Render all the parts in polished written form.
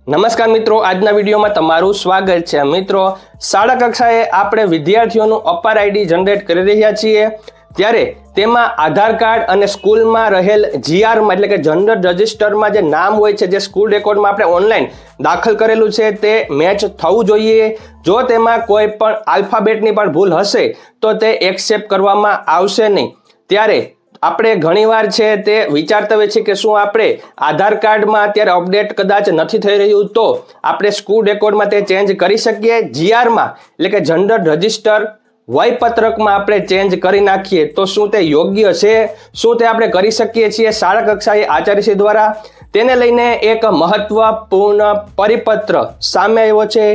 નમસ્કાર મિત્રો, આજના વિડીયોમાં તમારું સ્વાગત છે। મિત્રો, શાળા કક્ષાએ આપણે વિદ્યાર્થીઓનું અપાર આઈડી જનરેટ કરી રહ્યા છીએ, ત્યારે તેમાં આધાર કાર્ડ અને સ્કૂલમાં રહેલ જીઆરમાં એટલે કે જનરલ રજિસ્ટરમાં જે નામ હોય છે, જે સ્કૂલ રેકોર્ડમાં આપણે ઓનલાઈન દાખલ કરેલું છે તે મેચ થવું જોઈએ। જો તેમાં કોઈ પણ આલ્ફાબેટની પણ ભૂલ હશે તો તે એક્સેપ્ટ કરવામાં આવશે નહીં। ત્યારે આપણે ઘણીવાર છે તે વિચારતા હોઈએ છીએ કે શું આપણે આધાર કાર્ડમાં અત્યારે અપડેટ કદાચ નથી થઈ રહ્યું તો આપણે સ્કૂલ રેકોર્ડમાં તે ચેન્જ કરી શકીએ। જીઆરમાં એટલે કે જનરલ રજિસ્ટર વયપત્રકમાં આપણે ચેન્જ કરી નાખીએ તો શું તે યોગ્ય છે? શું તે આપણે કરી શકીએ છીએ શાળા કક્ષાએ આચાર્યશ્રી દ્વારા? તેને લઈને એક મહત્વપૂર્ણ પરિપત્ર સામે આવ્યો છે,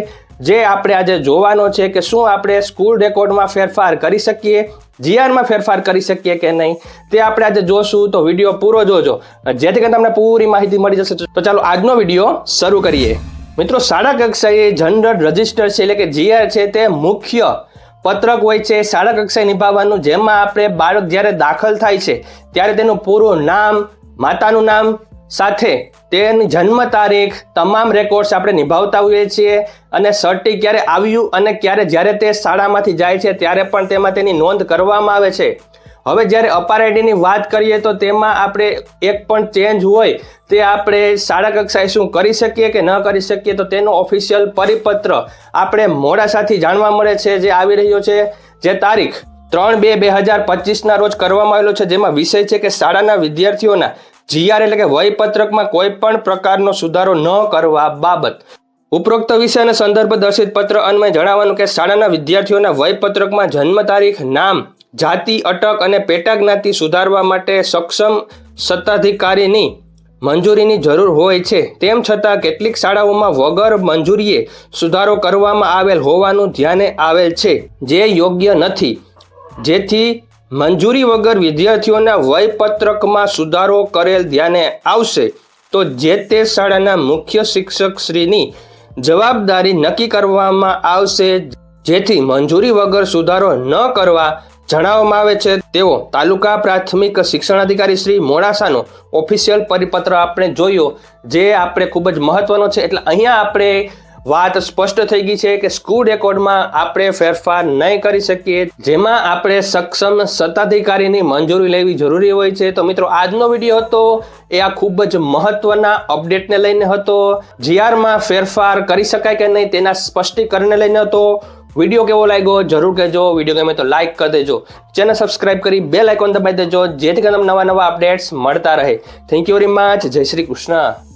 જે આપણે આજે જોવાનો છે કે શું આપણે સ્કૂલ રેકોર્ડમાં ફેરફાર કરી શકીએ, જીઆરમાં ફેરફાર કરી શકીએ કે નહીં, તે આપણે આજે જોશું। તો વિડીયો પૂરો જોજો જેથી કરીને તમને પૂરી માહિતી મળી જશે। તો ચાલો આજનો વિડીયો શરૂ કરીએ। મિત્રો, શાળા કક્ષાએ જનરલ રજિસ્ટર છે એટલે કે જીઆર છે તે મુખ્ય પત્રક હોય છે શાળા કક્ષાએ નિભાવવાનું, જેમાં આપણે બાળક જ્યારે દાખલ થાય છે ત્યારે તેનું પૂરું નામ, માતાનું નામ સાથે તેની જન્મ તારીખ, તમામ રેકોર્ડ્સ આપણે નિભાવતા હોઈએ છીએ અને સર્ટી ક્યારે આવ્યું અને ક્યારે જ્યારે તે શાળામાંથી જાય છે ત્યારે પણ તેમાં તેની નોંધ કરવામાં આવે છે। હવે જ્યારે અપાર આઈડીની વાત કરીએ તો તેમાં આપણે એક પણ ચેન્જ હોય તે આપણે શાળા કક્ષાએ શું કરી શકીએ કે ન કરી શકીએ, તો તેનો ઓફિશિયલ પરિપત્ર આપણે મોડાસાથી જાણવા મળે છે, જે આવી રહ્યો છે, જે તારીખ 3/2/2025ના રોજ કરવામાં આવેલો છે, જેમાં વિષય છે કે શાળાના વિદ્યાર્થીઓના જીઆર એટલે કે વયપત્રકમાં કોઈ પણ પ્રકારનો સુધારો ન કરવા બાબત। ઉપરોક્ત વિષય અને સંદર્ભ દર્શિત પત્ર અન્વયે જણાવવાનું કે શાળાના વિદ્યાર્થીઓના વયપત્રકમાં જન્મ તારીખ, નામ, જાતિ, અટક અને પેટા જ્ઞાતિ સુધારવા માટે સક્ષમ સત્તાધિકારીની મંજૂરીની જરૂર હોય છે। તેમ છતાં કેટલીક શાળાઓમાં વગર મંજૂરીએ સુધારો કરવામાં આવેલ હોવાનું ધ્યાને આવેલ છે, જે યોગ્ય નથી। જેથી મંજૂરી વગર વિદ્યાર્થીઓના વયપત્રકમાં સુધારો કરેલ ધ્યાને આવશે તો જે તે શાળાના મુખ્ય શિક્ષકશ્રીની જવાબદારી નક્કી કરવામાં આવશે। જેથી મંજૂરી વગર સુધારો ન કરવા જણાવવામાં આવે છે તેવો તાલુકા પ્રાથમિક શિક્ષણાધિકારી શ્રી મોડાસાનો ઓફિશિયલ પરિપત્ર આપણે જોયો, જે આપણે ખૂબ જ મહત્વનો છે। એટલે અહીંયા આપણે વાત સ્પષ્ટ થઈ ગઈ છે કે સ્કૂલ રેકોર્ડમાં આપણે ફેરફાર નહીં કરી શકીએ, જેમાં આપણે સક્ષમ સત્તાધિકારીની મંજૂરી લેવી જરૂરી હોય છે। તો મિત્રો, આજનો વિડીયો હતો એ આ ખૂબ જ મહત્વના અપડેટને લઈને હતો, જીઆરમાં ફેરફાર કરી શકાય કે નહીં તેના સ્પષ્ટીકરણને લઈને હતો। વિડીયો કેવો લાગ્યો જરૂર કહેજો, વિડીયો ગમે તો લાઇક કરી દેજો, ચેનલ સબસ્ક્રાઇબ કરી બેલ આઇકોન દબાવી દેજો, જેથી કરીને નવા અપડેટ્સ મળતા રહે। થેન્ક યુ વેરી મચ, જય શ્રી કૃષ્ણ।